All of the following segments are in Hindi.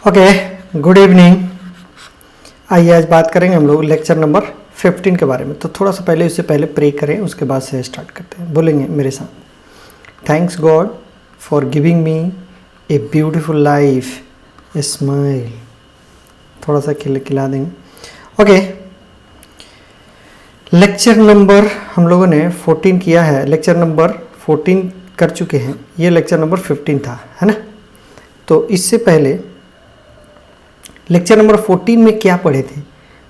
Okay, good evening. आइए आज बात करेंगे हम लोग लेक्चर नंबर 15 के बारे में। तो थोड़ा सा पहले उससे पहले प्रे करें, उसके बाद से स्टार्ट करते हैं। बोलेंगे मेरे साथ, thanks God for giving me a beautiful life, a smile. थोड़ा सा खिला देंगे। ओके, लेक्चर नंबर हम लोगों ने 14 किया है। लेक्चर नंबर 14 कर चुके हैं। ये लेक्चर नंबर 15 था, है ना। तो इससे पहले लेक्चर नंबर 14 में क्या पढ़े थे,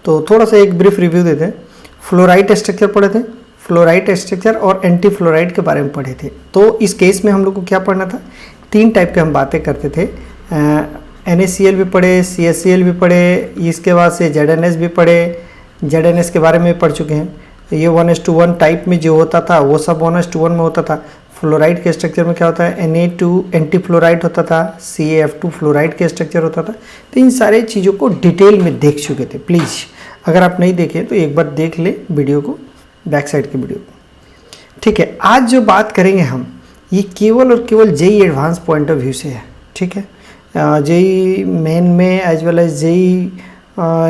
तो थोड़ा सा एक ब्रीफ रिव्यू देते हैं। फ्लोराइड स्ट्रक्चर पढ़े थे, फ्लोराइड स्ट्रक्चर और एंटी फ्लोराइड के बारे में पढ़े थे। तो इस केस में हम लोग को क्या पढ़ना था, 3 टाइप के हम बातें करते थे। NaCl भी पढ़े, CaCl भी पढ़े, इसके बाद से ZnS भी पढ़े। ZnS के बारे में पढ़ चुके हैं। ये 1:1 टाइप में जो होता था वो सब 1:1 में होता था। फ्लोराइड के स्ट्रक्चर में क्या होता है, Na2 एंटी फ्लोराइड होता था, CaF2 फ्लोराइड के स्ट्रक्चर होता था। तो इन सारे चीज़ों को डिटेल में देख चुके थे। प्लीज़ अगर आप नहीं देखें तो एक बार देख ले वीडियो को, बैक साइड के वीडियो को। ठीक है, आज जो बात करेंगे हम, ये केवल और केवल JEE advance point of view से है। ठीक है, JEE मेन में as well as JEE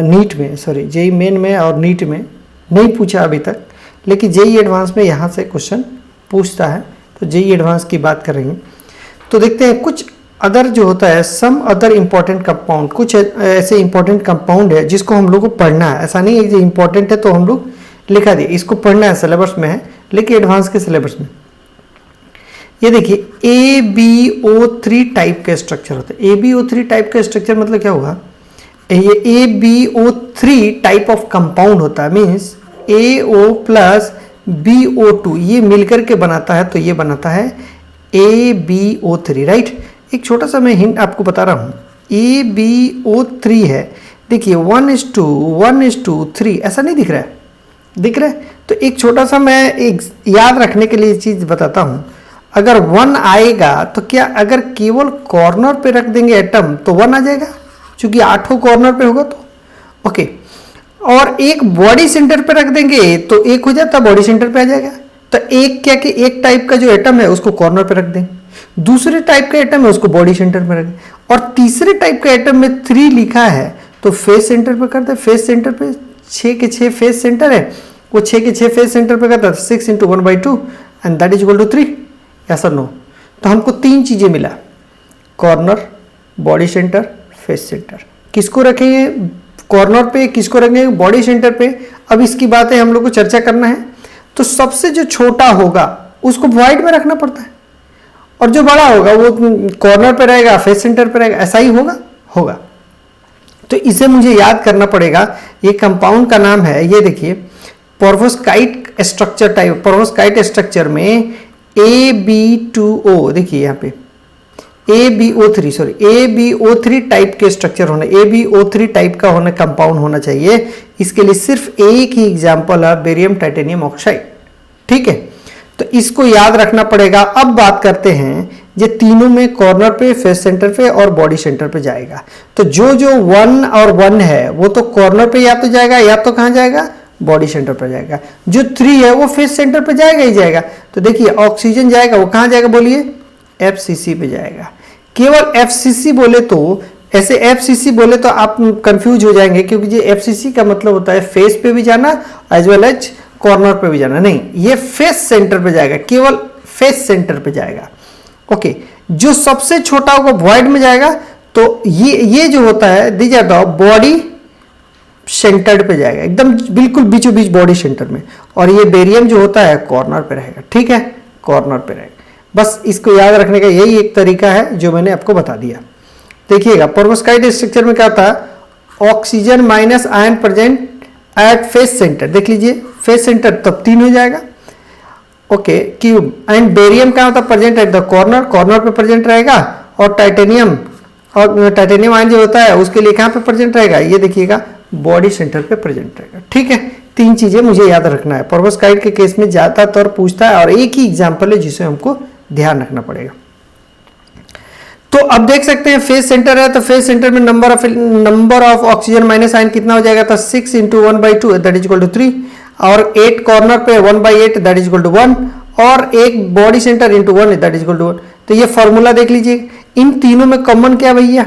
NEET में, सॉरी JEE मेन में और नीट में नहीं पूछा अभी तक, लेकिन JEE एडवांस में यहाँ से क्वेश्चन पूछता है। तो JEE एडवांस की बात करेंगे तो देखते हैं कुछ अदर जो होता है, सम अदर इंपॉर्टेंट कंपाउंड, कुछ ऐसे इंपॉर्टेंट कंपाउंड है जिसको हम लोग को पढ़ना है। ऐसा नहीं है कि इंपॉर्टेंट है तो हम लोग लिखा दिए, इसको पढ़ना है, सिलेबस में है, लेकिन एडवांस के सिलेबस में। ये देखिए AbO3 टाइप के स्ट्रक्चर होते हैं। AbO3 टाइप का स्ट्रक्चर मतलब क्या होगा, ये AbO3 टाइप ऑफ कंपाउंड होता है, मीन्स AO प्लस BO2 ये मिलकर के बनाता है, तो ये बनाता है AbO3, राइट। एक छोटा सा मैं हिंट आपको बता रहा हूँ, AbO3 है, देखिए 1:3 ऐसा नहीं दिख रहा है, दिख रहा है। तो एक छोटा सा मैं एक याद रखने के लिए चीज़ बताता हूँ। अगर 1 आएगा तो क्या, अगर केवल कॉर्नर पे रख देंगे एटम तो 1 आ जाएगा, क्योंकि 8 कॉर्नर पे होगा तो ओके। और एक बॉडी सेंटर पे रख देंगे तो 1 हो जाता, बॉडी सेंटर पे आ जाएगा। तो एक क्या कि एक टाइप का जो एटम है उसको कॉर्नर पे रख दें, दूसरे टाइप का एटम है उसको बॉडी सेंटर पे रख दें, और तीसरे टाइप का एटम में 3 लिखा है तो फेस सेंटर पे कर दे। फेस सेंटर पे 6 के 6 फेस सेंटर है, वो 6 के 6 फेस सेंटर पे करता है, 6 × 1/2 and that is equal to 3। ऐसा नो, तो हमको 3 चीजें मिला, corner, body centre, face centre. किसको रखेंगे कॉर्नर पे, किसको रखेंगे बॉडी सेंटर पे, अब इसकी बातें हम लोग को चर्चा करना है। तो सबसे जो छोटा होगा उसको वाइड में रखना पड़ता है, और जो बड़ा होगा वो कॉर्नर पे रहेगा, फेस सेंटर पे रहेगा, ऐसा ही होगा। तो इसे मुझे याद करना पड़ेगा। ये कंपाउंड का नाम है, ये देखिए perovskite structure type, perovskite structure में Ab2O, देखिए यहाँ पे AbO3 टाइप के स्ट्रक्चर होने, AbO3 टाइप का होना कंपाउंड होना चाहिए। इसके लिए सिर्फ एक ही एग्जांपल है, बेरियम टाइटेनियम ऑक्साइड। ठीक है, तो इसको याद रखना पड़ेगा। अब बात करते हैं, ये तीनों में कॉर्नर पे, फेस सेंटर पे और बॉडी सेंटर पे जाएगा। तो जो 1 और 1 है वो तो कॉर्नर पे या तो जाएगा या तो कहाँ जाएगा, बॉडी सेंटर पर जाएगा। जो 3 है वो फेस सेंटर पे जाएगा ही जाएगा। तो देखिए ऑक्सीजन जाएगा, वो कहाँ जाएगा बोलिए, FCC पे जाएगा। केवल FCC बोले तो, ऐसे FCC बोले तो आप कंफ्यूज हो जाएंगे, क्योंकि ये FCC का मतलब होता है फेस पे भी जाना एज वेल एज कॉर्नर पे भी जाना। नहीं, ये फेस सेंटर पे जाएगा, केवल फेस सेंटर पे जाएगा। ओके, जो सबसे छोटा होगा वॉइड में जाएगा। तो ये जो होता है this are the body centred पे जाएगा, एकदम बिल्कुल बीचों बीच बॉडी सेंटर में। और ये बेरियम जो होता है कॉर्नर पे रहेगा। ठीक है, कॉर्नर पे रहेगा। बस इसको याद रखने का यही एक तरीका है जो मैंने आपको बता दिया। देखिएगा पेरोव्स्काइट स्ट्रक्चर में क्या था, oxygen minus ion present at face centre, देख लीजिए फेस सेंटर तब 3 हो जाएगा। ओके, क्यूब एंड बेरियम क्या होता है, present at the corner, corner पे प्रेजेंट रहेगा। और टाइटेनियम, और टाइटेनियम आयन जो होता है उसके लिए कहाँ पे प्रेजेंट रहेगा, ये देखिएगा बॉडी सेंटर पे प्रेजेंट रहेगा। ठीक है, 3 चीजें मुझे याद रखना है। पेरोव्स्काइट के केस में ज्यादातर पूछता है, और एक ही एग्जाम्पल है जिसे हमको ध्यान रखना पड़ेगा। तो अब देख सकते हैं फेस सेंटर है, तो फेस सेंटर में number of oxygen minus ion कितना हो जाएगा, तो 6 × 1/2 दैट इज इक्वल टू 3, और 8 कॉर्नर पे 1/8 दैट इज इक्वल टू 1, और एक body centre into 1 that is equal to 1। तो ये फॉर्मूला देख लीजिए, इन तीनों में कॉमन क्या भैया,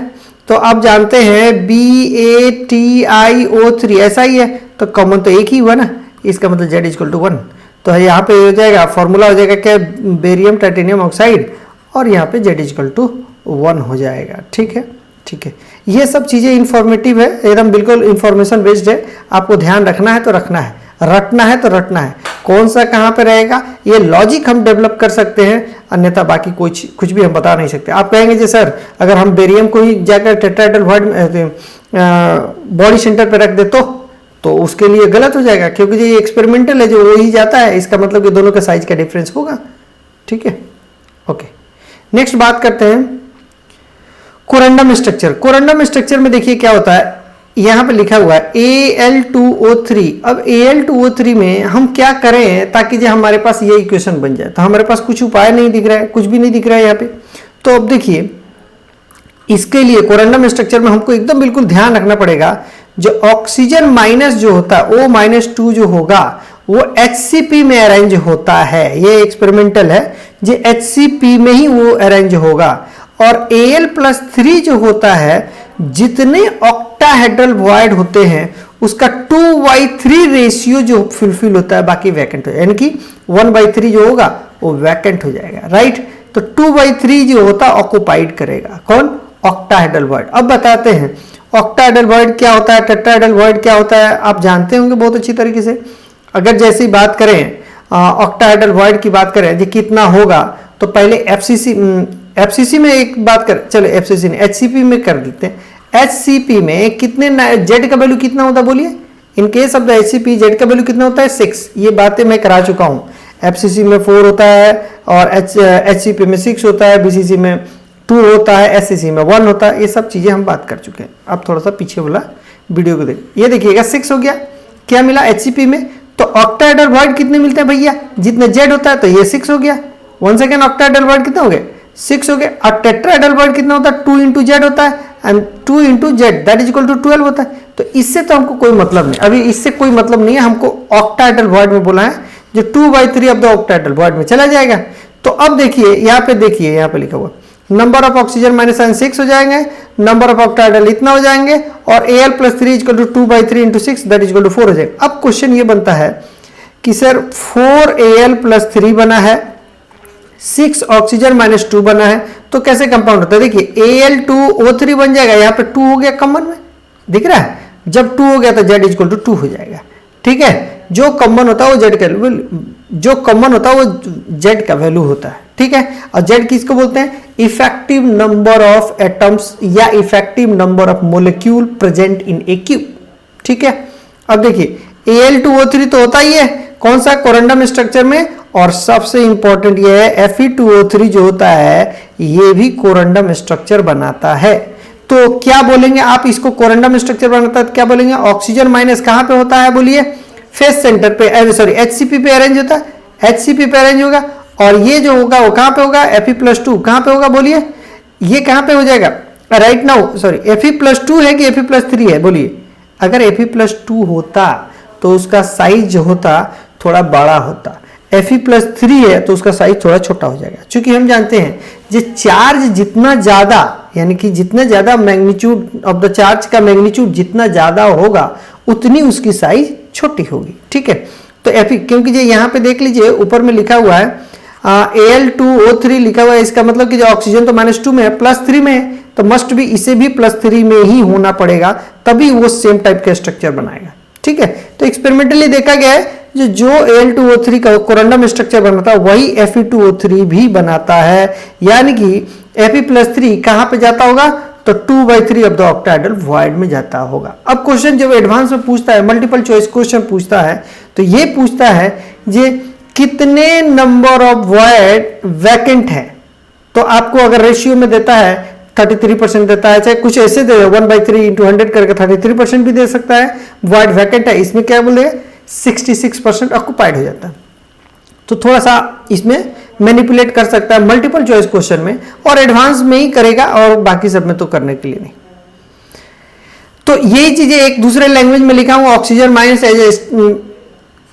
तो आप जानते हैं BaTiO3 ऐसा ही है, तो कॉमन तो एक ही हुआ ना, इसका मतलब Z इक्वल टू 1। तो यहाँ पे हो जाएगा फॉर्मूला हो जाएगा क्या, बेरियम टाइटेनियम ऑक्साइड, और यहाँ पे Z इक्वल टू 1 हो जाएगा। ठीक है, ठीक है। ये सब चीज़ें इंफॉर्मेटिव है, एकदम बिल्कुल इंफॉर्मेशन बेस्ड है। आपको ध्यान रखना है तो रखना है, रटना है तो रटना है, कौन सा कहाँ पे रहेगा ये लॉजिक हम डेवलप कर सकते हैं, अन्यथा बाकी कुछ भी हम बता नहीं सकते। आप कहेंगे जी सर अगर हम बेरियम को ही जाकर टेट्राहेड्रल बॉडी सेंटर पे रख दे तो उसके लिए गलत हो जाएगा, क्योंकि ये एक्सपेरिमेंटल है, जो वो ही जाता है, इसका मतलब कि दोनों का साइज का डिफरेंस होगा। ठीक है, ओके। नेक्स्ट बात करते हैं कोरेंडम स्ट्रक्चर। कोरेंडम स्ट्रक्चर में देखिए क्या होता है, यहां पे लिखा हुआ है Al2O3। अब Al2O3 में हम क्या करें ताकि जो हमारे पास ये इक्वेशन बन जाए, तो हमारे पास कुछ उपाय नहीं दिख रहा है, कुछ भी नहीं दिख रहा है यहाँ पे। तो अब देखिए इसके लिए कोरेंडम स्ट्रक्चर में हमको एकदम बिल्कुल ध्यान रखना पड़ेगा, जो ऑक्सीजन माइनस जो होता है O-2 जो होगा वो HCP में अरेंज होता है। ये एक्सपेरिमेंटल है, जो HCP में ही वो अरेंज होगा। और Al+3 जो होता है, जितने ऑक्टाहेड्रल वॉइड होते हैं उसका 2/3 रेशियो जो फुलफिल होता है, बाकी वैकेंट हो, यानी कि 1/3 जो होगा वो वैकेंट हो जाएगा, राइट। तो 2/3 जो होता है ऑक्युपाइड करेगा कौन, ऑक्टाहेड्रल वॉइड। अब बताते हैं ऑक्टाहेड्रल वॉइड क्या होता है, टेट्राहेड्रल वॉइड क्या होता है, आप जानते होंगे बहुत अच्छी तरीके से। अगर जैसी बात करें ऑक्टाहेड्रल वॉइड की बात करें, जो कितना होगा, तो पहले एफसीसी में एक बात कर, चलो एफसीसी ने एचसीपी में कर देते हैं। एचसीपी में कितने जेड का वैल्यू कितना होता है बोलिए, in case of the HCP Z का वैल्यू कितना होता है 6। ये बातें मैं करा चुका हूं। एफसीसी में 4 होता है और एचसीपी में 6 होता है, बीसीसी में 2 होता है, एससीसी में 1 होता है। ये सब चीजें हम बात कर चुके हैं। अब थोड़ा सा पीछे वाला वीडियो को देखिए, ये देखिएगा 6 हो गया, क्या मिला एचसीपी में। तो ऑक्टाहेड्रल वॉइड कितने मिलते हैं भैया, जितने जेड होता है, तो ये 6 हो गया। 1 सेकेंड, ऑक्टाहेड्रल वॉइड कितने हो गए 6 हो गए। और टेट्राहेड्रल वॉइड कितना होता है 2 इंटू जेड होता है, and 2 into Z that is equal to 12 होता है। तो इससे तो हमको कोई मतलब नहीं, अभी इससे कोई मतलब नहीं है, हमको ऑक्टाहेड्रल वॉइड में बोला है, जो 2/3 ऑफ द ऑक्टाहेड्रल वॉइड में चला जाएगा। तो अब देखिए यहाँ पे, देखिए यहाँ पे लिखा हुआ नंबर ऑफ ऑक्सीजन माइनस 6 हो जाएंगे, नंबर ऑफ ऑक्टाहेड्रल इतना हो जाएंगे, और Al+3 equal to 2/3 into 6 that is equal to 4 हो जाएगा। अब क्वेश्चन ये बनता है कि सर 4Al+3 बना है, 6 ऑक्सीजन माइनस 2 बना है, तो कैसे कंपाउंड होता है। देखिए Al2O3 बन जाएगा, यहाँ पे 2 हो गया कॉमन में, दिख रहा है। जब 2 हो गया तो Z इक्वल टू 2 हो जाएगा। ठीक है, जो कॉमन होता है वो Z का, जो कॉमन होता है वो Z का वैल्यू होता है। ठीक है, और Z किसको बोलते हैं, इफेक्टिव नंबर ऑफ एटम्स या effective number of molecule present in A cube. ठीक है, अब देखिए Al2O3 तो होता ही है कौन सा, कोरेंडम स्ट्रक्चर में, और सबसे इंपॉर्टेंट ये है Fe2O3 जो होता है ये भी कोरेंडम स्ट्रक्चर बनाता है। तो क्या बोलेंगे आप, इसको कोरेंडम स्ट्रक्चर बनाता है तो क्या बोलेंगे, ऑक्सीजन माइनस कहां पे होता है बोलिए, फेस सेंटर पे, सॉरी एचसीपी पे अरेंज होता है, एचसीपी पे अरेंज होगा। और ये जो होगा वो कहां पे होगा, Fe+2 कहां पे होगा बोलिए, ये कहां पे हो जाएगा राइट नाउ, सॉरी Fe+2 है कि Fe+3 है बोलिए। अगर Fe+2 होता तो उसका साइज जो होता थोड़ा बड़ा होता, Fe+3 है तो उसका साइज थोड़ा छोटा हो जाएगा। क्योंकि हम जानते हैं जो चार्ज जितना ज्यादा, यानी कि जितना ज्यादा मैग्नीट्यूड ऑफ द चार्ज का मैग्नीट्यूड जितना ज्यादा होगा उतनी उसकी साइज छोटी होगी। ठीक है, तो क्योंकि जो यहाँ पे देख लीजिए ऊपर में लिखा हुआ है Al2O3 लिखा हुआ है, इसका मतलब कि जो ऑक्सीजन तो -2 में है, +3 में है, तो मस्ट भी इसे भी +3 में ही होना पड़ेगा, तभी वो सेम टाइप का स्ट्रक्चर बनाएगा। ठीक है, तो एक्सपेरिमेंटली देखा गया है जो Al2O3 का कोरेंडम स्ट्रक्चर बनाता है वही Fe2O3 भी बनाता है, यानी कि Fe+3 कहां पे जाता होगा, तो 2/3 ऑफ द ऑक्टाहेड्रल वॉइड में जाता होगा। अब क्वेश्चन जब एडवांस में पूछता है, मल्टीपल चॉइस क्वेश्चन पूछता है, तो ये पूछता है जे कितने नंबर ऑफ वॉइड वैकेंट है। तो आपको अगर रेशियो में देता है 33% देता है, चाहे कुछ ऐसे दे 1/3 इंटू 100 करके 33% भी दे सकता है, वॉइड वैकेंट है, इसमें क्या बोलेगा 66% ऑक्युपाइड हो जाता है। तो थोड़ा सा इसमें मैनिपुलेट कर सकता है मल्टीपल चॉइस क्वेश्चन में, और एडवांस में ही करेगा, और बाकी सब में तो करने के लिए नहीं। तो यही चीजें एक दूसरे लैंग्वेज में लिखा हूं, ऑक्सीजन माइनस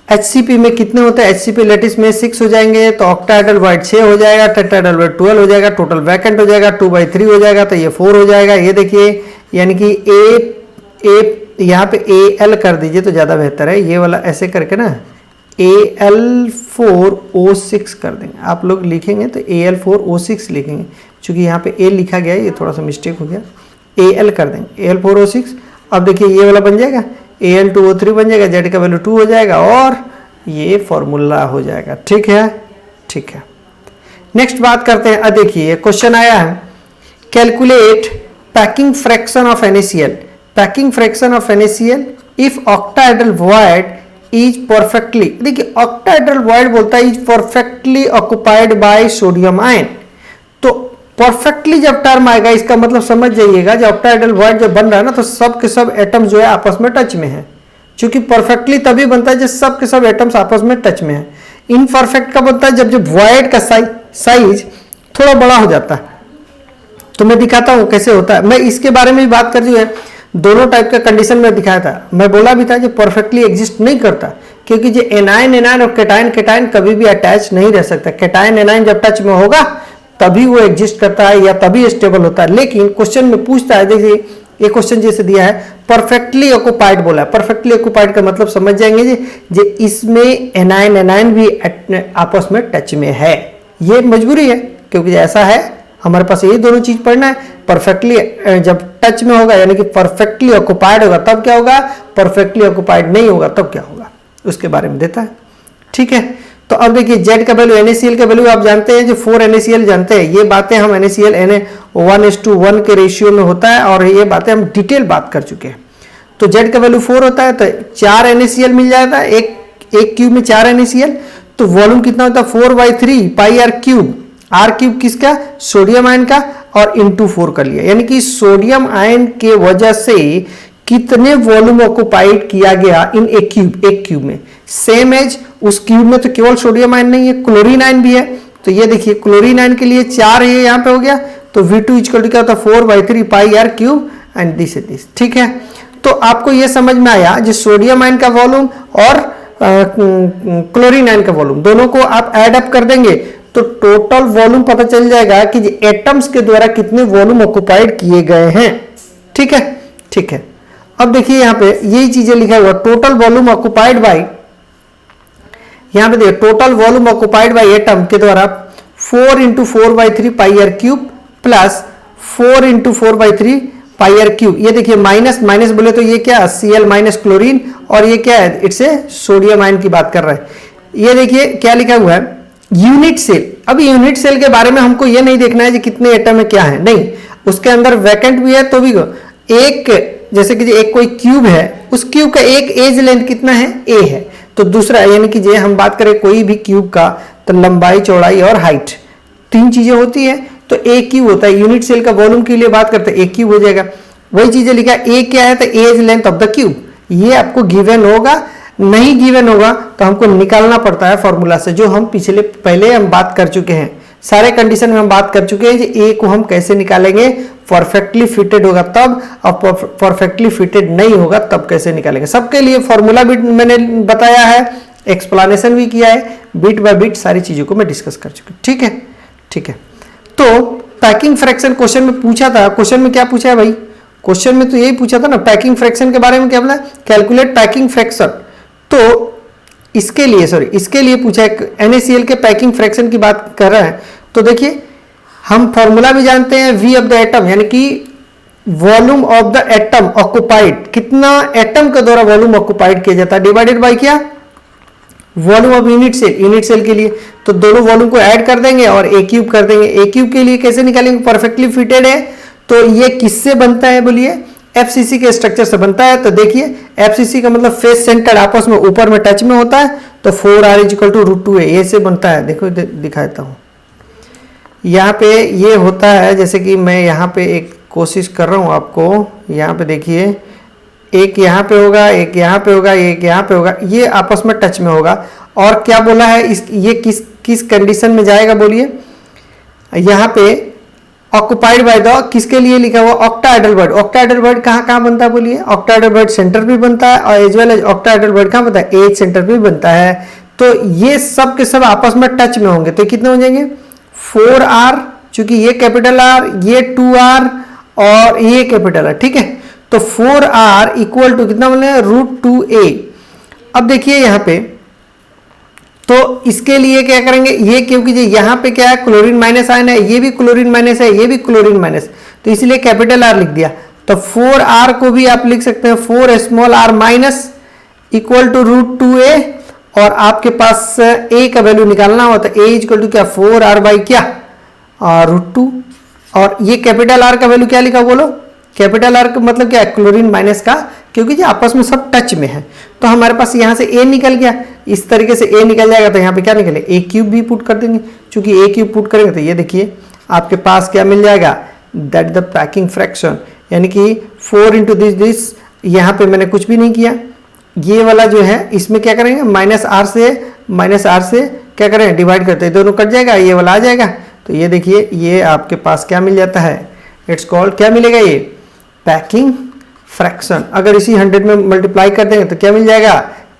एचसीपी में कितने होते हैं, एचसीपी लेटिस में 6 हो जाएंगे, तो ऑक्टाहेड्रल वॉइड 6 हो जाएगा, टेट्राहेड्रल वॉइड 12 हो जाएगा, टोटल वैकेंट हो जाएगा 2/3 हो जाएगा, तो ये 4 हो जाएगा। ये देखिए यानी कि ए यहाँ पे AL कर दीजिए तो ज़्यादा बेहतर है। ये वाला ऐसे करके ना Al4O6 कर देंगे। आप लोग लिखेंगे तो Al4O6 लिखेंगे, क्योंकि यहाँ पे A लिखा गया है, ये थोड़ा सा मिस्टेक हो गया। AL कर देंगे, Al4O6। अब देखिए ये वाला बन जाएगा, Al2O3 बन जाएगा, Z का वैल्यू 2 हो जाएगा और ये फॉर्मूला हो जाएगा। ठीक है, ठीक है। नेक्स्ट बात करते हैं। अब देखिए क्वेश्चन आया है, calculate packing fraction of NaCl। Packing fraction of NaCl if octahedral void is perfectly, देखिए ऑक्टाहेड्रल वॉइड बोलता है is perfectly occupied by sodium ion. तो परफेक्टली जब टर्म आएगा इसका मतलब समझ जाइएगा, जब ऑक्टाहेड्रल वॉइड जब बन रहा है ना तो सब के सब एटम जो है आपस में टच में है। क्योंकि परफेक्टली तभी बनता है जब सब के सब एटम्स आपस में टच में है। इनपरफेक्ट का बनता है जब वॉइड का साइज थोड़ा बड़ा हो जाता है। तो मैं दिखाता हूं कैसे होता है। मैं इसके बारे में भी बात कर रही हूँ, दोनों टाइप का कंडीशन में दिखाया था। मैं बोला भी था जो परफेक्टली एग्जिस्ट नहीं करता, क्योंकि जो एनायन और कैटायन कभी भी अटैच नहीं रह सकता। कैटायन एनायन जब टच में होगा तभी वो एग्जिस्ट करता है या तभी स्टेबल होता है। लेकिन क्वेश्चन में पूछता है, देखिए ये क्वेश्चन जैसे दिया है परफेक्टली ऑक्युपाइड बोला है। परफेक्टली ऑक्युपाइड का मतलब समझ जाएंगे जी इसमें एनायन भी आपस में टच में है। ये मजबूरी है, क्योंकि ऐसा है हमारे पास ये दोनों चीज पढ़ना है। परफेक्टली जब टच में होगा यानी कि परफेक्टली ऑक्युपाइड होगा तब क्या होगा, परफेक्टली ऑक्युपाइड नहीं होगा तब क्या होगा, उसके बारे में देता है। ठीक है, तो अब देखिए Z का वैल्यू NaCl का वैल्यू आप जानते हैं, जो 4 NaCl जानते हैं। ये बातें हम NaCl Na1:1 के रेशियो में होता है और ये बातें हम डिटेल बात कर चुके हैं। तो Z का वैल्यू 4 होता है तो 4 NaCl मिल जाता है, एक क्यूब में 4 NaCl। तो वॉल्यूम कितना होता है 4/3 pi r cube. R cube किसका, सोडियम आयन का, और इंटू 4 कर लिया। यानी कि सोडियम आयन के वजह से कितने वॉल्यूम ऑक्युपाइड किया गया इन एक क्यूब में। सेम एज उस क्यूब में तो केवल सोडियम आयन नहीं है, क्लोरीन आयन भी है। तो ये देखिए क्लोरीन आयन के लिए 4 है, यहाँ पे हो गया। तो V2 इक्वल टू क्या होता है 4/3 pi r cube and this is this. ठीक है, तो आपको ये समझ में आया जो सोडियम आयन का वॉल्यूम और क्लोरीन आयन का वॉल्यूम दोनों को आप ऐड अप कर देंगे तो टोटल वॉल्यूम पता चल जाएगा कि एटम्स के द्वारा कितने वॉल्यूम ऑक्युपाइड किए गए हैं। ठीक है, ठीक है। अब देखिए यहाँ पे यही चीजें लिखा हुआ, टोटल वॉल्यूम ऑक्युपाइड बाय, यहाँ पे देखिए total volume occupied by atom के द्वारा 4 × 4/3 pi r cube plus 4 × 4/3 pi r cube. ये देखिए माइनस माइनस बोले तो ये क्या Cl माइनस क्लोरीन, और ये क्या है इट्स ए सोडियम आयन की बात कर रहा है। ये देखिए क्या लिखा हुआ है यूनिट सेल। अब यूनिट सेल के बारे में हमको ये नहीं देखना है कि कितने एटम है क्या है, नहीं, उसके अंदर वैकेंट भी है तो भी एक, जैसे कि एक कोई क्यूब है, उस क्यूब का एक एज लेंथ कितना है a है। तो दूसरा यानी कि हम बात करें कोई भी क्यूब का तो लंबाई चौड़ाई और हाइट 3 चीजें होती है। तो a क्यूब होता है, यूनिट सेल का वॉल्यूम के लिए बात करते हैं a क्यूब हो जाएगा। वही चीजें लिखा है a क्या है तो edge length of the cube. ये आपको गिवन होगा, नहीं गिवन होगा तो हमको निकालना पड़ता है फॉर्मूला से, जो हम पहले हम बात कर चुके हैं। सारे कंडीशन में हम बात कर चुके हैं कि ए को हम कैसे निकालेंगे, परफेक्टली फिटेड होगा तब, और परफेक्टली फिटेड नहीं होगा तब कैसे निकालेंगे। सबके लिए फॉर्मूला भी मैंने बताया है, एक्सप्लेनेशन भी किया है, बिट बाय बिट सारी चीजों को मैं डिस्कस कर चुका हूं। ठीक है, ठीक है। तो पैकिंग फ्रैक्शन क्वेश्चन में पूछा था, क्वेश्चन में क्या पूछा है भाई, क्वेश्चन में तो यही पूछा था ना, पैकिंग फ्रैक्शन के बारे में क्या बोला, कैलकुलेट पैकिंग फ्रैक्शन। तो इसके लिए पूछा है, NaCl के पैकिंग फ्रैक्शन की बात कर रहा है। तो देखिए हम फॉर्मूला भी जानते हैं, V ऑफ द एटम यानी कि volume of the atom occupied, कितना एटम के द्वारा वॉल्यूम ऑक्युपाइड किया जाता है, डिवाइडेड बाय क्या, वॉल्यूम ऑफ यूनिट सेल के लिए। तो दोनों वॉल्यूम को ऐड कर देंगे और a क्यूब कर देंगे। a क्यूब के लिए कैसे निकालेंगे, परफेक्टली फिटेड है तो ये किससे बनता है बोलिए, FCC के स्ट्रक्चर से बनता है। तो देखिए FCC का मतलब फेस सेंटर आपस में ऊपर में टच में होता है, तो 4r = √2a ये से बनता है। देखो दिखाता हूँ, यहाँ पे ये होता है, जैसे कि मैं यहाँ पे एक कोशिश कर रहा हूँ आपको, यहाँ पे देखिए एक यहाँ पे होगा, एक यहाँ पे होगा, एक यहाँ पे होगा, ये आपस में टच में होगा। और क्या बोला है ये किस कंडीशन में जाएगा बोलिए, यहाँ पे ऑक्युपाइड बाय द, किसके लिए लिखा हुआ, ऑक्टाहेड्रल वॉइड। ऑक्टाहेड्रल वॉइड कहाँ बनता है बोलिए, ऑक्टाहेड्रल वॉइड सेंटर भी बनता है और as well as octahedral void कहाँ बनता है, एज सेंटर भी बनता है। तो ये सब के सब आपस में टच में होंगे, तो कितने हो जाएंगे 4r, चूंकि ये कैपिटल R, ये 2r और ये कैपिटल है, ठीक है। तो 4r इक्वल टू कितना बोले √2a। अब देखिए यहाँ पे, तो इसके लिए क्या करेंगे, ये क्योंकि यहाँ पे क्या है क्लोरीन माइनस आयन है, ये भी क्लोरीन माइनस है, ये भी क्लोरीन माइनस, तो इसलिए कैपिटल R लिख दिया। तो 4r को भी आप लिख सकते हैं 4 small r minus equal to √2a, और आपके पास a का वैल्यू निकालना हो तो a इक्वल टू क्या 4r बाई क्या √2, और ये कैपिटल R का वैल्यू क्या लिखा बोलो, कैपिटल R का मतलब क्या है क्लोरीन माइनस का, क्योंकि जो आपस में सब टच में है। तो हमारे पास यहाँ से a निकल गया, इस तरीके से a निकल जाएगा, तो यहाँ पे क्या निकले a³ भी पुट कर देंगे, क्योंकि a³ पुट करेंगे तो ये देखिए आपके पास क्या मिल जाएगा, दैट द पैकिंग फ्रैक्शन, यानी कि 4 इंटू दिस, यहाँ पे मैंने कुछ भी नहीं किया, ये वाला जो है इसमें क्या करेंगे माइनस आर से क्या करें डिवाइड करते हैं, दोनों कट जाएगा, ये वाला आ जाएगा। तो ये देखिए ये आपके पास क्या मिल जाता है, इट्स कॉल्ड क्या मिलेगा, ये पैकिंग फ्रैक्शन। अगर इसी 100 में मल्टीप्लाई कर देंगे तो क्या मिल जाएगा,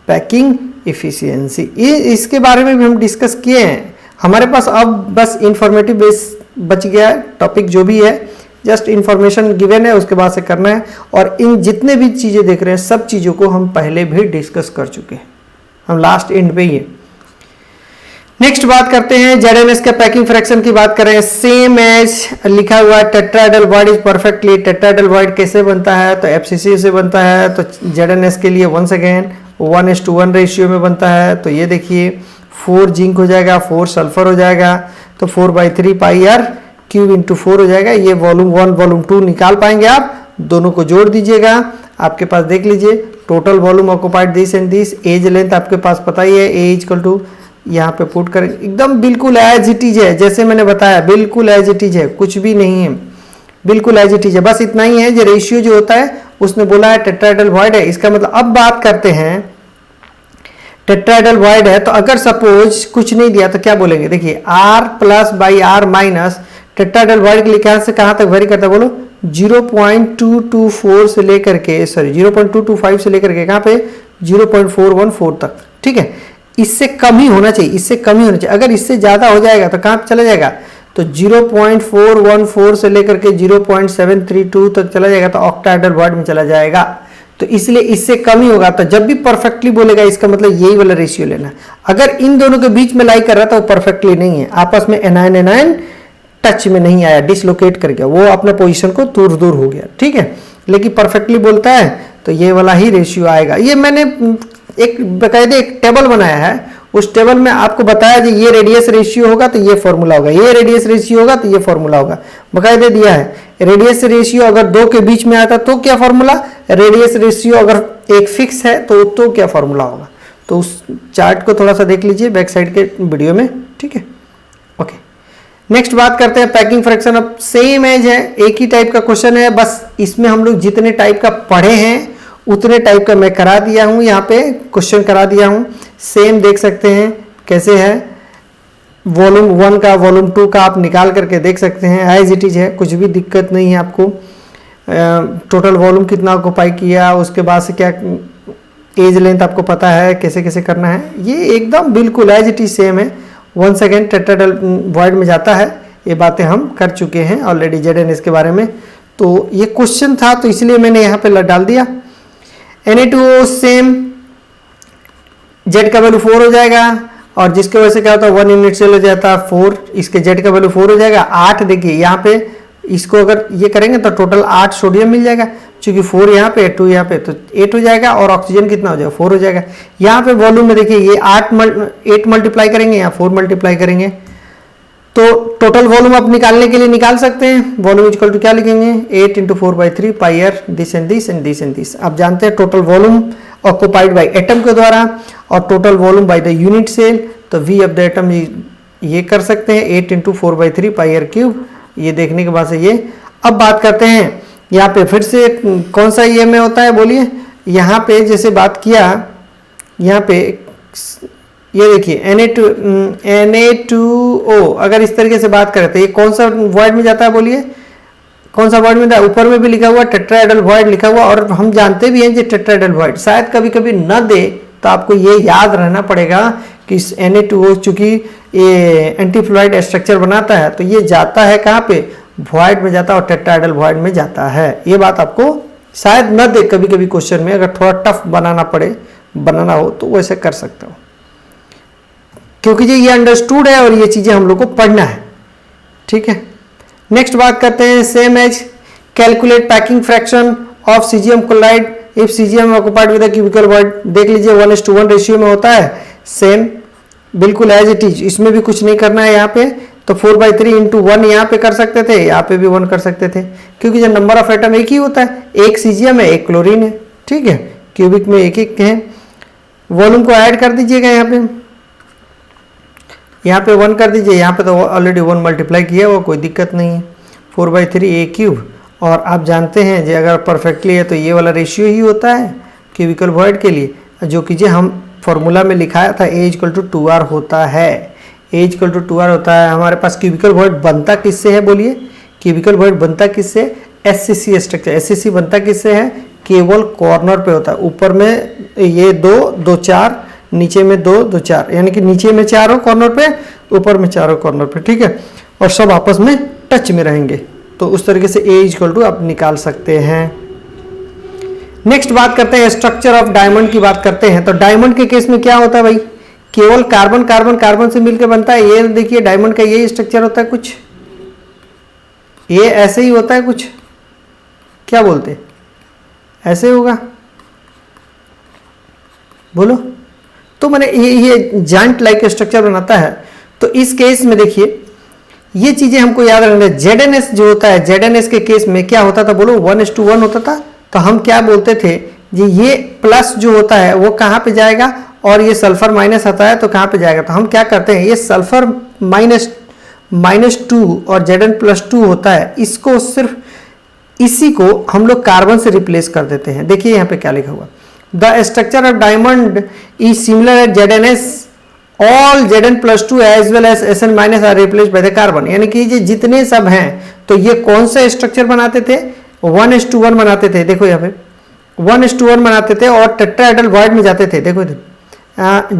पैकिंग इफिशियंसी। ये इसके बारे में भी हम डिस्कस किए हैं। हमारे पास अब बस इंफॉर्मेटिव बेस बच गया है, टॉपिक जो भी है जस्ट इंफॉर्मेशन गिवन है, उसके बाद से करना है। और इन जितने भी चीज़ें देख रहे हैं सब चीज़ों को हम पहले भी डिस्कस कर चुके हैं, हम लास्ट एंड पे ही है। नेक्स्ट बात करते हैं ZnS के पैकिंग फ्रैक्शन की बात करें। सेम एज लिखा हुआ है tetrahedral void is perfectly, tetrahedral void कैसे बनता है, तो FCC से बनता है। तो ZnS के लिए वंस अगेन 1:1 रेशियो में बनता है। तो ये देखिए 4 जिंक हो जाएगा, 4 सल्फर हो जाएगा, तो 4/3 पाई r क्यूब इंटू 4 हो जाएगा। ये वॉल्यूम 1 वॉल्यूम 2 निकाल पाएंगे आप, दोनों को जोड़ दीजिएगा, आपके पास देख लीजिए total volume occupied this and this, edge length आपके पास पता ही है, ए इक्वल टू यहाँ पे पुट करें, एकदम बिल्कुल एज इट इज है, जैसे मैंने बताया बिल्कुल एज इट इज है, कुछ भी नहीं है, बिल्कुल एज इट इज है। बस इतना ही है, जो रेशियो जो होता है उसने बोला है टेट्राहेड्रल वॉइड है, इसका मतलब अब बात करते हैं टेट्राहेड्रल वॉइड है। तो अगर सपोज कुछ नहीं दिया तो क्या बोलेंगे, देखिए r plus by r minus, tetrahedral void के लिए कहाँ से कहाँ तक वेरी करता है बोलो, 0.224 से लेकर के 0.225 से लेकर के कहाँ पे 0.414 तक, ठीक है। इससे कम ही होना चाहिए, इससे कम ही होना चाहिए। अगर इससे ज्यादा हो जाएगा तो कहाँ पे चला जाएगा, तो 0.414 से लेकर के 0.732 तक चला जाएगा, तो ऑक्टाहेड्रल वॉइड में चला जाएगा। तो इसलिए इससे कम ही होगा। तो जब भी परफेक्टली बोलेगा इसका मतलब यही वाला रेशियो लेना। अगर इन दोनों के बीच में लाई कर रहा था वो परफेक्टली नहीं है, आपस में एनायन टच में नहीं आया, डिसलोकेट कर गया, वो अपने पोजीशन को दूर हो गया, ठीक है। लेकिन परफेक्टली बोलता है तो ये वाला ही रेशियो आएगा। ये मैंने एक बाकायदे एक टेबल बनाया है, उस टेबल में आपको बताया कि ये रेडियस रेशियो होगा तो ये फॉर्मूला होगा, ये रेडियस रेशियो होगा तो ये फॉर्मूला होगा, बाकायदे दिया है। रेडियस रेशियो अगर 2 के बीच में आता तो क्या फॉर्मूला, रेडियस रेशियो अगर एक फिक्स है तो क्या फॉर्मूला होगा। तो उस चार्ट को थोड़ा सा देख लीजिए बैक साइड के वीडियो में, ठीक है। ओके, नेक्स्ट बात करते हैं पैकिंग फ्रैक्शन। अब सेम एज है, एक ही टाइप का क्वेश्चन है, बस इसमें हम लोग जितने टाइप का पढ़े हैं उतने टाइप का मैं करा दिया हूं, यहाँ पे क्वेश्चन करा दिया हूं। सेम देख सकते हैं कैसे है, वॉल्यूम 1 का वॉल्यूम 2 का आप निकाल करके देख सकते हैं, एज इट इज है, कुछ भी दिक्कत नहीं है आपको। टोटल वॉल्यूम कितना ऑक्युपाई किया, उसके बाद से क्या एज लेंथ आपको पता है, कैसे कैसे करना है, ये एकदम बिल्कुल एज इट इज सेम है। वंस अगेन टेट्राहेड्रल वॉइड में जाता है, ये बातें हम कर चुके हैं ऑलरेडी ZnS के बारे में। तो ये क्वेश्चन था तो इसलिए मैंने यहाँ पे डाल दिया। Na2O सेम, Z का वैल्यू 4 हो जाएगा, और जिसके वजह से क्या होता है 1 यूनिट सेल हो जाता है 4, इसके Z का वैल्यू 4 हो जाएगा। 8 देखिए यहाँ पे इसको अगर ये करेंगे तो टोटल 8 सोडियम मिल जाएगा, क्योंकि 4 यहाँ पे 2 यहाँ पे, तो 8 हो जाएगा, और ऑक्सीजन कितना हो जाएगा 4 हो जाएगा। यहाँ पे वॉल्यूम में देखिए ये 8 मल्टीप्लाई करेंगे, यहाँ 4 मल्टीप्लाई करेंगे, तो टोटल वॉल्यूम आप निकालने के लिए निकाल सकते हैं। वॉल्यूम इक्वल टू क्या लिखेंगे, 8 into 4/3 pi r this and this and this and this. आप जानते हैं total volume occupied by atom के द्वारा और total volume by the unit cell, तो V ऑफ द एटम ये कर सकते हैं 8 इंटू 4/3 पाई r क्यूब। ये देखने के बाद से ये अब बात करते हैं यहाँ पे फिर से कौन सा ये में होता है बोलिए। यहाँ पे जैसे बात किया, यहाँ पे ये देखिए Na2O अगर इस तरीके से बात करें तो ये कौन सा वॉइड में जाता है बोलिए, कौन सा वॉइड में जाता है। ऊपर में भी लिखा हुआ टेट्राहेड्रल वॉइड लिखा हुआ, और हम जानते भी हैं कि टेट्राहेड्रल वॉइड शायद कभी कभी न दे तो आपको ये याद रहना पड़ेगा कि Na2O चूंकि ये एंटीफ्लूइड स्ट्रक्चर बनाता है तो ये जाता है कहाँ पे, वॉइड में जाता है और टेट्राहेड्रल वॉइड में जाता है। ये बात आपको शायद न दे कभी कभी क्वेश्चन में, अगर थोड़ा टफ बनाना हो तो वैसे कर सकते हो, क्योंकि ये अंडरस्टूड है और ये चीजें हम लोग को पढ़ना है। ठीक है, नेक्स्ट बात करते हैं same as calculate packing fraction of caesium chloride if caesium occupied with a cubical void. देख लीजिए 1:1 रेशियो में होता है, सेम बिल्कुल एज इट इज, इसमें भी कुछ नहीं करना है। यहाँ पे तो 4/3 इंटू 1 यहाँ पे कर सकते थे, यहाँ पे भी 1 कर सकते थे, क्योंकि जब नंबर ऑफ एटम एक ही होता है, एक सीजियम है एक क्लोरीन है। ठीक है, क्यूबिक में एक एक है। वॉल्यूम को ऐड कर दीजिएगा, यहाँ पे 1 कर दीजिए, यहाँ पे तो ऑलरेडी 1 मल्टीप्लाई किया हुआ, कोई दिक्कत नहीं है। 4/3 ए क्यूब, और आप जानते हैं जो अगर परफेक्टली है तो ये वाला रेशियो ही होता है क्यूबिकल वॉइड के लिए, जो कि जो हम फॉर्मूला में लिखाया था A = 2R होता है। A = 2R होता है। हमारे पास क्यूबिकल वॉइड बनता किससे है बोलिए? क्यूबिकल वॉइड बनता किससे? SCC structure. SCC बनता किससे है? केवल कॉर्नर पे होता है। ऊपर में ये 2 2 4, नीचे में 2 2 4, यानी कि नीचे में 4 हो कॉर्नर पे, ऊपर में 4 हो कॉर्नर पे। ठीक है, और सब आपस में टच में रहेंगे, तो उस तरीके से A = आप निकाल सकते हैं। नेक्स्ट बात करते हैं स्ट्रक्चर ऑफ डायमंड की बात करते हैं। तो डायमंड के केस में क्या होता है भाई? केवल कार्बन कार्बन कार्बन से मिलकर बनता है। ये देखिए डायमंड का यही स्ट्रक्चर होता है, कुछ ये ऐसे ही होता है, कुछ क्या बोलते हैं, ऐसे होगा, बोलो। तो मैंने ये जॉइंट लाइक स्ट्रक्चर बनाता है। तो इस केस में देखिए ये चीजें हमको याद रखना। ZnS जो होता है, ZnS के केस में क्या होता था बोलो? 1:1 होता था। तो हम क्या बोलते थे जी, ये प्लस जो होता है वो कहाँ पे जाएगा, और ये सल्फर माइनस आता है तो कहाँ पे जाएगा? तो हम क्या करते हैं, ये सल्फर -2 और Zn+2 होता है, इसको सिर्फ इसी को हम लोग कार्बन से रिप्लेस कर देते हैं। देखिए यहाँ पे क्या लिखा हुआ, the structure of diamond is similar at ZnS, all Zn+2 as well as Sn- are replaced by the carbon. यानी कि ये जितने सब हैं, तो ये कौन सा स्ट्रक्चर बनाते थे? 1:1 बनाते थे। देखो यहाँ पे 1:1 बनाते थे और टेट्राहेड्रल वॉइड में जाते थे। देखो इधर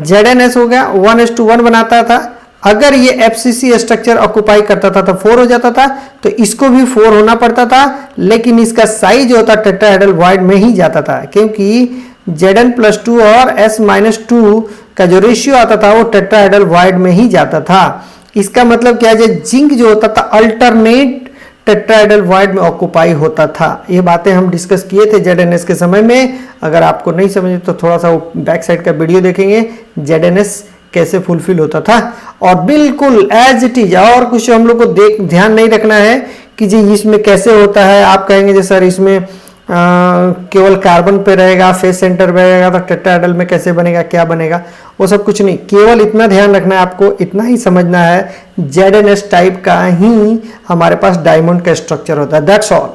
ZnS हो गया, 1:1 बनाता था। अगर ये FCC स्ट्रक्चर ऑक्युपाई करता था तो 4 हो जाता था, तो इसको भी 4 होना पड़ता था, लेकिन इसका साइज होता टेट्राहेड्रल वॉइड में ही जाता था, क्योंकि Zn+2 और S-2 का जो रेशियो आता था वो टेट्राहेड्रल वॉइड में ही जाता था। इसका मतलब क्या है, जिंक जो होता था अल्टरनेट टेट्राहेड्रल वॉइड में ऑक्युपाई होता था। ये बातें हम डिस्कस किए थे ZnS के समय में। अगर आपको नहीं समझे तो थोड़ा सा बैक साइड का वीडियो देखेंगे, ZnS कैसे फुलफिल होता था। और बिल्कुल एज इट इज, और कुछ हम लोग को ध्यान नहीं रखना है कि जी इसमें कैसे होता है। आप कहेंगे जी सर इसमें केवल कार्बन पे रहेगा, फेस सेंटर पे रहेगा, तो टेट्राहेड्रल में कैसे बनेगा, क्या बनेगा, वो सब कुछ नहीं। केवल इतना ध्यान रखना है, आपको इतना ही समझना है, ZnS टाइप का ही हमारे पास डायमंड का स्ट्रक्चर होता है, दैट्स ऑल।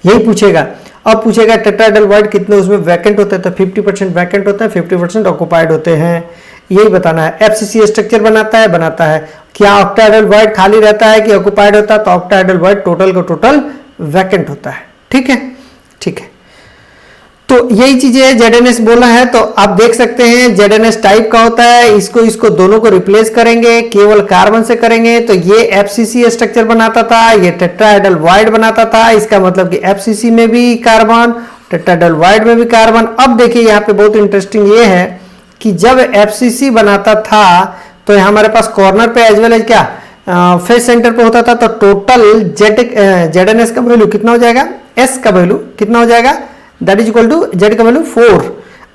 यही पूछेगा। अब पूछेगा टेट्राहेड्रल वॉइड कितने उसमें वैकेंट होते हैं, तो 50% वैकेंट होता है, 50% ऑक्युपाइड होते हैं, यही बताना है। FCC स्ट्रक्चर बनाता है। क्या ऑक्टाहेड्रल वॉइड खाली रहता है कि ऑक्युपाइड होता है? तो ऑक्टाहेड्रल वॉइड टोटल का टोटल वैकेंट होता है। ठीक है, ठीक है। तो यही चीजें ZnS बोला है, तो आप देख सकते हैं ZnS टाइप का होता है। इसको दोनों को रिप्लेस करेंगे, केवल कार्बन से करेंगे, तो ये FCC स्ट्रक्चर बनाता था, ये टेट्राहेड्रल वॉइड बनाता था। इसका मतलब कि FCC में भी कार्बन, टेट्राहेड्रल वॉइड में भी कार्बन। अब देखिए यहाँ पे बहुत इंटरेस्टिंग ये है कि जब FCC बनाता था तो हमारे पास कॉर्नर पे एज वेल एज क्या फेस सेंटर पे होता था, तो टोटल ZnS का वैल्यू कितना हो जाएगा? S का वैल्यू कितना हो जाएगा? That is equal to Z का वैल्यू 4।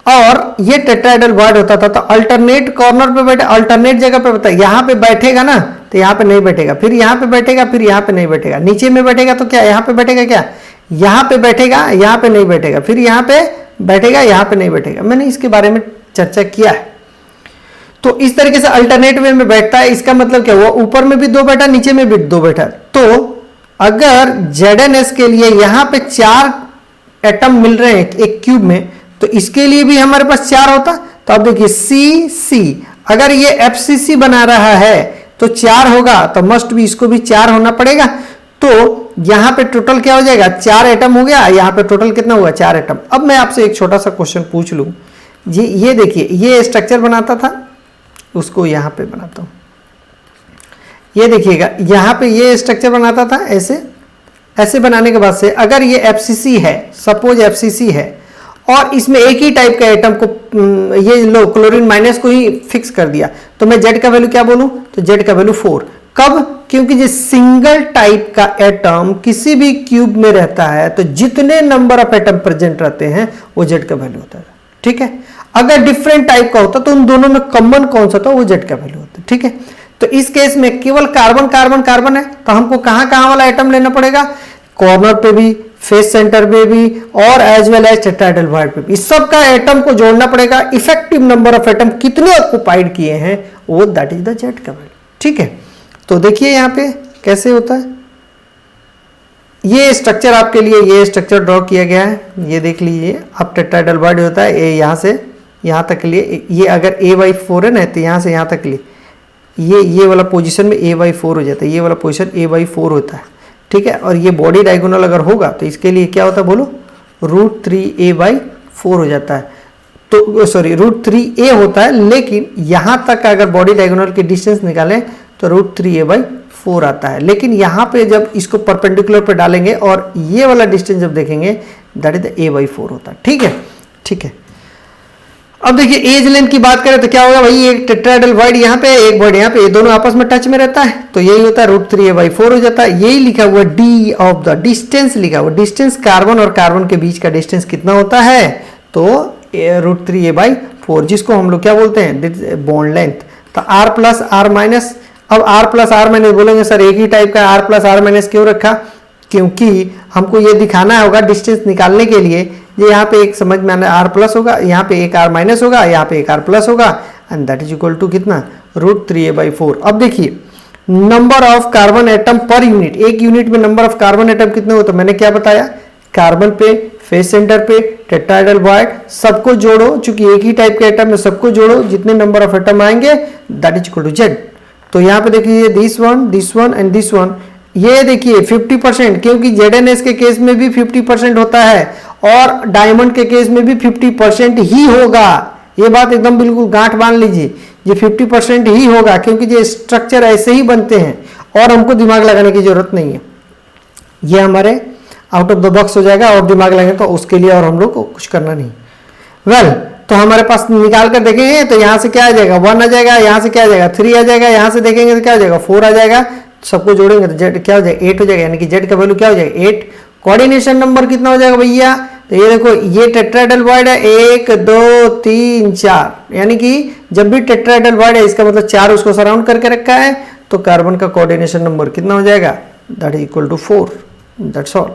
और ये टेट्राहेड्रल वॉइड होता था, तो अल्टरनेट कॉर्नर पे बैठे, अल्टरनेट जगह पे बैठा, यहाँ पे बैठेगा ना तो यहाँ पे नहीं बैठेगा, फिर यहाँ पे बैठेगा, फिर यहाँ पे नहीं बैठेगा। नीचे में बैठेगा तो क्या यहाँ पे बैठेगा, क्या यहाँ पे बैठेगा, यहाँ पे नहीं बैठेगा, फिर यहाँ पे बैठेगा, यहाँ पे नहीं बैठेगा। मैंने इसके बारे में चर्चा किया है। तो इस तरीके से अल्टरनेट वे में बैठता है। इसका मतलब क्या हुआ, ऊपर में भी 2 बैठा, नीचे में भी 2 बैठा। तो अगर ZnS के लिए यहाँ पे 4 एटम मिल रहे हैं एक क्यूब में, तो इसके लिए भी हमारे पास 4 होता। तो अब देखिए CC, अगर ये FCC बना रहा है तो 4 होगा, तो मस्ट भी इसको भी 4 होना पड़ेगा। तो यहाँ पे टोटल क्या हो जाएगा, 4 एटम हो गया। यहाँ पे टोटल कितना हुआ, 4 एटम। अब मैं आपसे एक छोटा सा क्वेश्चन पूछ लूं जी, ये देखिए ये स्ट्रक्चर बनाता था, उसको यहाँ पे बनाता हूँ। ये देखिएगा यहाँ पे ये स्ट्रक्चर बनाता था ऐसे, ऐसे बनाने के बाद से अगर ये एफसीसी है, सपोज एफसीसी है और इसमें एक ही टाइप का एटम को ये लो क्लोरीन माइनस को ही फिक्स कर दिया, तो मैं जेड का वैल्यू क्या बोलूं, तो जेड का वैल्यू 4। कब? क्योंकि जो सिंगल टाइप का एटम किसी भी क्यूब में रहता है तो जितने नंबर ऑफ एटम प्रेजेंट रहते हैं वो जेड का वैल्यू होता है, ठीक है। अगर डिफरेंट टाइप का होता तो उन दोनों में कॉमन कौन सा था, वो जेड का वैल्यू होता है, ठीक है। तो इस केस में केवल कार्बन कार्बन कार्बन है, तो हमको कहां कहां वाला एटम लेना पड़ेगा, कॉर्नर पे भी, फेस सेंटर पे भी और as well as tetrahedral void पे भी। इस सब का एटम को जोड़ना पड़ेगा। इफेक्टिव नंबर ऑफ एटम कितने ऑक्युपाइड किए हैं वो दैट इज द जेड का वैल्यू, ठीक है। तो देखिए यहां पे कैसे होता है, ये स्ट्रक्चर आपके लिए ये स्ट्रक्चर ड्रॉ किया गया है, ये देख लीजिए। अब टेट्राहेड्रल वाइड होता है ए यहां से यहां तक के लिए, ये अगर a/4 है ना तो यहां से यहां तक के लिए ये वाला पोजीशन में a/4 हो जाता है, ये वाला पोजीशन a/4 होता है, ठीक है। और ये बॉडी डायगोनल अगर होगा तो इसके लिए क्या होता है बोलो, √3a/4 हो जाता है। तो सॉरी √3a होता है, लेकिन यहां तक अगर बॉडी डायगोनल की डिस्टेंस निकालें तो √3a/4 आता है। लेकिन यहां पे जब इसको परपेंडिकुलर पे डालेंगे और ये वाला डिस्टेंस जब देखेंगे दैट इज द a/4 होता है, ठीक है, ठीक है। अब देखिए एज लेंथ की बात करें तो क्या होगा भाई, एक टेट्राहेड्रल वाइड यहाँ पे, एक वर्ड यहाँ पे, ये दोनों आपस में टच में रहता है तो यही होता है √3a/4 हो जाता है। यही लिखा हुआ डी ऑफ द डिस्टेंस लिखा हुआ, डिस्टेंस कार्बन और कार्बन के बीच का डिस्टेंस कितना होता है, तो √3a/4, जिसको हम लोग क्या बोलते हैं, बॉन्ड लेंथ। तो r प्लस r माइनस, अब r प्लस r माइनस बोलेंगे सर एक ही टाइप का r प्लस r माइनस क्यों रखा, क्योंकि हमको ये दिखाना होगा डिस्टेंस निकालने के लिए, ये यहाँ पे एक समझ में आना r प्लस होगा, यहाँ पे एक r माइनस होगा, यहाँ पे एक r प्लस होगा and that is equal to कितना, √3a/4। अब देखिए नंबर ऑफ कार्बन एटम पर यूनिट, एक यूनिट में नंबर ऑफ कार्बन एटम कितने होते हैं मैंने क्या बताया, कार्बन पे, फेस सेंटर पे, टेट्राहेड्रल वाइड, सबको जोड़ो, चूंकि एक ही टाइप के एटम में सबको जोड़ो, जितने नंबर ऑफ एटम आएंगे that is equal to Z. तो यहाँ पे देखिए this one and this one, ये देखिए 50%, क्योंकि ZnS के केस में भी 50% होता है और डायमंड के केस में भी 50% ही होगा। ये बात एकदम बिल्कुल गांठ बांध लीजिए, ये 50% ही होगा, क्योंकि ये स्ट्रक्चर ऐसे ही बनते हैं और हमको दिमाग लगाने की जरूरत नहीं है। ये हमारे आउट ऑफ द बॉक्स हो जाएगा और दिमाग लगेगा तो उसके लिए और हम लोग को कुछ करना नहीं। वेल तो हमारे पास निकाल कर देखेंगे तो यहाँ से क्या आ जाएगा, 1 आ जाएगा, यहाँ से क्या आ जाएगा, 3 आ जाएगा, यहाँ से देखेंगे तो क्या आ जाएगा, 4 आ जाएगा, सबको जोड़ेंगे तो जेड क्या हो जाएगा, 8 हो जाएगा, यानी कि जेड का वैल्यू क्या हो जाएगा, 8। कोऑर्डिनेशन नंबर कितना हो जाएगा भैया, तो ये देखो ये टेट्राहेड्रल वाइड है, 1 2 3 4, यानी कि जब भी टेट्राहेड्रल वाइड है इसका मतलब 4 उसको सराउंड करके रखा है, तो कार्बन का कोऑर्डिनेशन नंबर कितना हो जाएगा, that is equal to 4, that's all.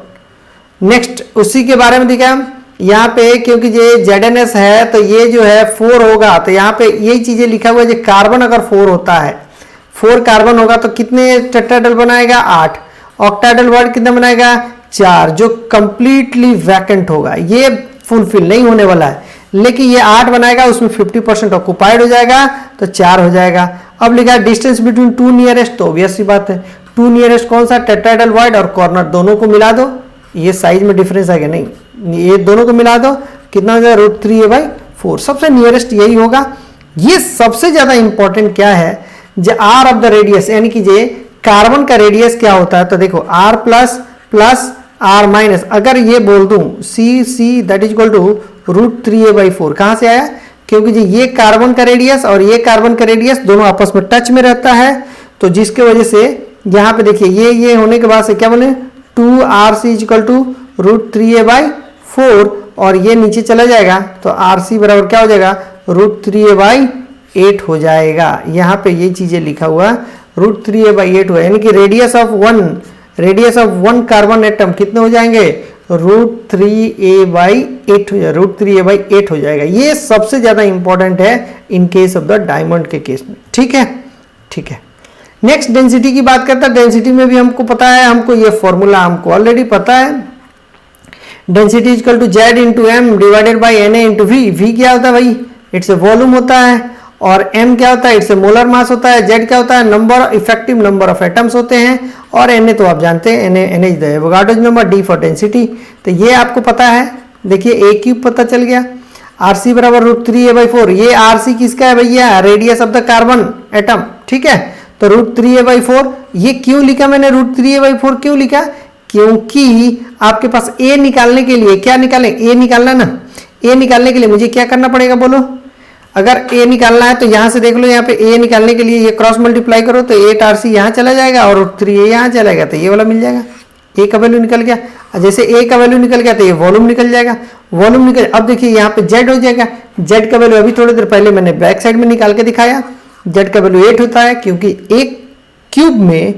Next उसी के बारे में दिखा यहाँ पे, क्योंकि ये ZnS है तो ये जो है 4 होगा, तो यहाँ पे यही चीजें लिखा हुआ है, कार्बन अगर 4 होता है, 4 कार्बन होगा तो कितने टेट्राहेड्रल बनाएगा, 8। ऑक्टाहेड्रल वाइड कितना बनाएगा, 4, जो कंप्लीटली वैकेंट होगा, ये फुलफिल नहीं होने वाला है, लेकिन ये 8 बनाएगा, उसमें 50% ऑक्युपाइड हो जाएगा तो 4 हो जाएगा। अब लिखा है डिस्टेंस बिटवीन 2 नियरेस्ट, तो ऑब्वियस सी बात है 2 नियरेस्ट कौन सा, टेट्राहेड्रल वाइड और कॉर्नर, दोनों को मिला दो, ये साइज में डिफरेंस है क्या, नहीं, ये दोनों को मिला दो कितना हो जाएगा, √3a/4, सबसे नियरेस्ट यही होगा। ये सबसे ज्यादा इंपॉर्टेंट क्या है, जो आर ऑफ द रेडियस, यानी कि ये कार्बन का रेडियस क्या होता है, तो देखो r plus plus r minus, अगर ये बोल दूं C that is equal to √3a/4, कहां से आया, क्योंकि ये कार्बन का रेडियस और ये कार्बन का रेडियस दोनों आपस में टच में रहता है, तो जिसके वजह से यहाँ पे देखिए ये होने के बाद से क्या बोले, 2rc is equal to √3a/4, और ये नीचे चला जाएगा तो rc बराबर क्या हो जाएगा, √3a/8 हो जाएगा। यहाँ पे ये चीजें लिखा हुआ √3a/8 हुआ, यानी कि radius of one carbon atom कितने हो जाएंगे, √3a/8 हो जाएगा, √3a/8 हो जाएगा। ये सबसे ज्यादा इंपॉर्टेंट है in case of the diamond के केस में, ठीक है, ठीक है। नेक्स्ट डेंसिटी की बात करता है, डेंसिटी में भी हमको पता है, हमको ये फॉर्मूला हमको ऑलरेडी पता है, density is equal to Z into M divided by N A into V. V क्या होता है भाई, इट्स ए वॉल्यूम होता है, और m क्या होता है, इट्स ए मोलर मास होता है, z क्या होता है, number effective number of atoms होते हैं, और na तो आप जानते हैं, na is the Avogadro number, d for density. तो ये आपको पता है, देखिए a क्यूब पता चल गया, rc बराबर √3a/4, ये rc किसका है भैया, radius of the carbon atom, ठीक है। तो √3a/4 ये क्यों लिखा मैंने, √3a/4 क्यों लिखा, क्योंकि आपके पास a निकालने के लिए क्या निकालें, a निकालना ना, a निकालने के लिए मुझे क्या करना पड़ेगा बोलो, अगर a निकालना है तो यहां से देख लो, यहाँ पे a निकालने के लिए ये क्रॉस मल्टीप्लाई करो तो 8RC यहाँ चला जाएगा और √3a यहाँ चला जाएगा, तो ये वाला मिल जाएगा, a का वैल्यू निकल गया। जैसे a का वैल्यू निकल गया तो ये वॉल्यूम निकल जाएगा, वॉल्यूम निकल, अब देखिए यहाँ पे z हो जाएगा, z का वैल्यू अभी थोड़ी देर पहले मैंने बैक साइड में निकाल के दिखाया, z का वैल्यू 8 होता है, क्योंकि एक क्यूब में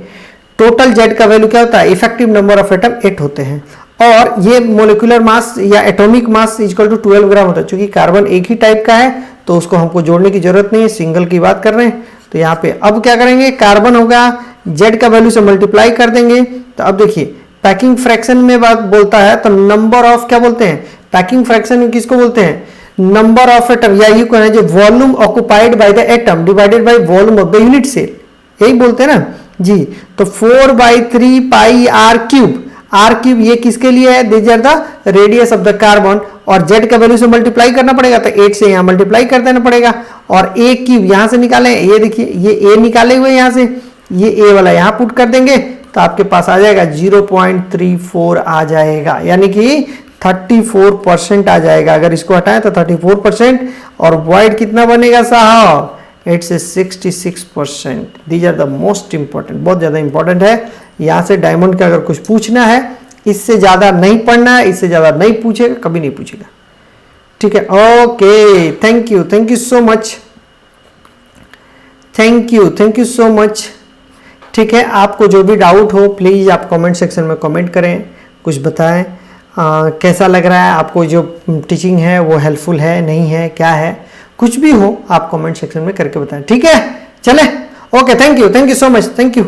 टोटल z का वैल्यू क्या होता है, इफेक्टिव नंबर ऑफ एटम 8 होते हैं, और ये मोलिकुलर मास या एटॉमिक मास इक्वल टू 12 ग्राम होता है। चूंकि कार्बन एक ही टाइप का है तो उसको हमको जोड़ने की जरूरत नहीं है, सिंगल की बात कर रहे हैं। तो यहाँ पे अब क्या करेंगे, कार्बन होगा z का वैल्यू से मल्टीप्लाई कर देंगे, तो अब देखिए पैकिंग फ्रैक्शन में बात बोलता है तो नंबर ऑफ क्या बोलते हैं, पैकिंग फ्रैक्शन में किसको बोलते हैं, नंबर ऑफ एटम, या ये कहना है जो volume occupied by the atom divided by volume of the unit cell, यही बोलते हैं ना जी। तो 4/3 पाई r क्यूब ये किसके लिए है, these are the radius of the carbon, और z का वैल्यू से मल्टीप्लाई करना पड़ेगा तो 8 से यहाँ मल्टीप्लाई कर देना पड़ेगा, और a क्यूब यहाँ से निकाले, ये देखिए ये a निकाले हुए यहाँ से, ये a वाला यहाँ पुट कर देंगे तो आपके पास आ जाएगा 0.34 आ जाएगा, यानी कि 34% आ जाएगा। अगर इसको हटाएं तो 34%, और वाइड कितना बनेगा साहब, it's 66%। These are the most important, बहुत ज़्यादा इंपॉर्टेंट है। यहाँ से डायमंड का अगर कुछ पूछना है, इससे ज़्यादा नहीं पढ़ना है, इससे ज़्यादा नहीं पूछेगा, कभी नहीं पूछेगा, ठीक है। Okay, thank you so much, thank you so much. ठीक है, आपको जो भी डाउट हो प्लीज़ आप कमेंट सेक्शन में कमेंट करें, कुछ बताएं कैसा लग रहा है आपको, जो टीचिंग है वो हेल्पफुल है नहीं है, क्या है, कुछ भी हो आप कमेंट सेक्शन में करके बताएं, ठीक है। चले, okay, thank you so much, thank you.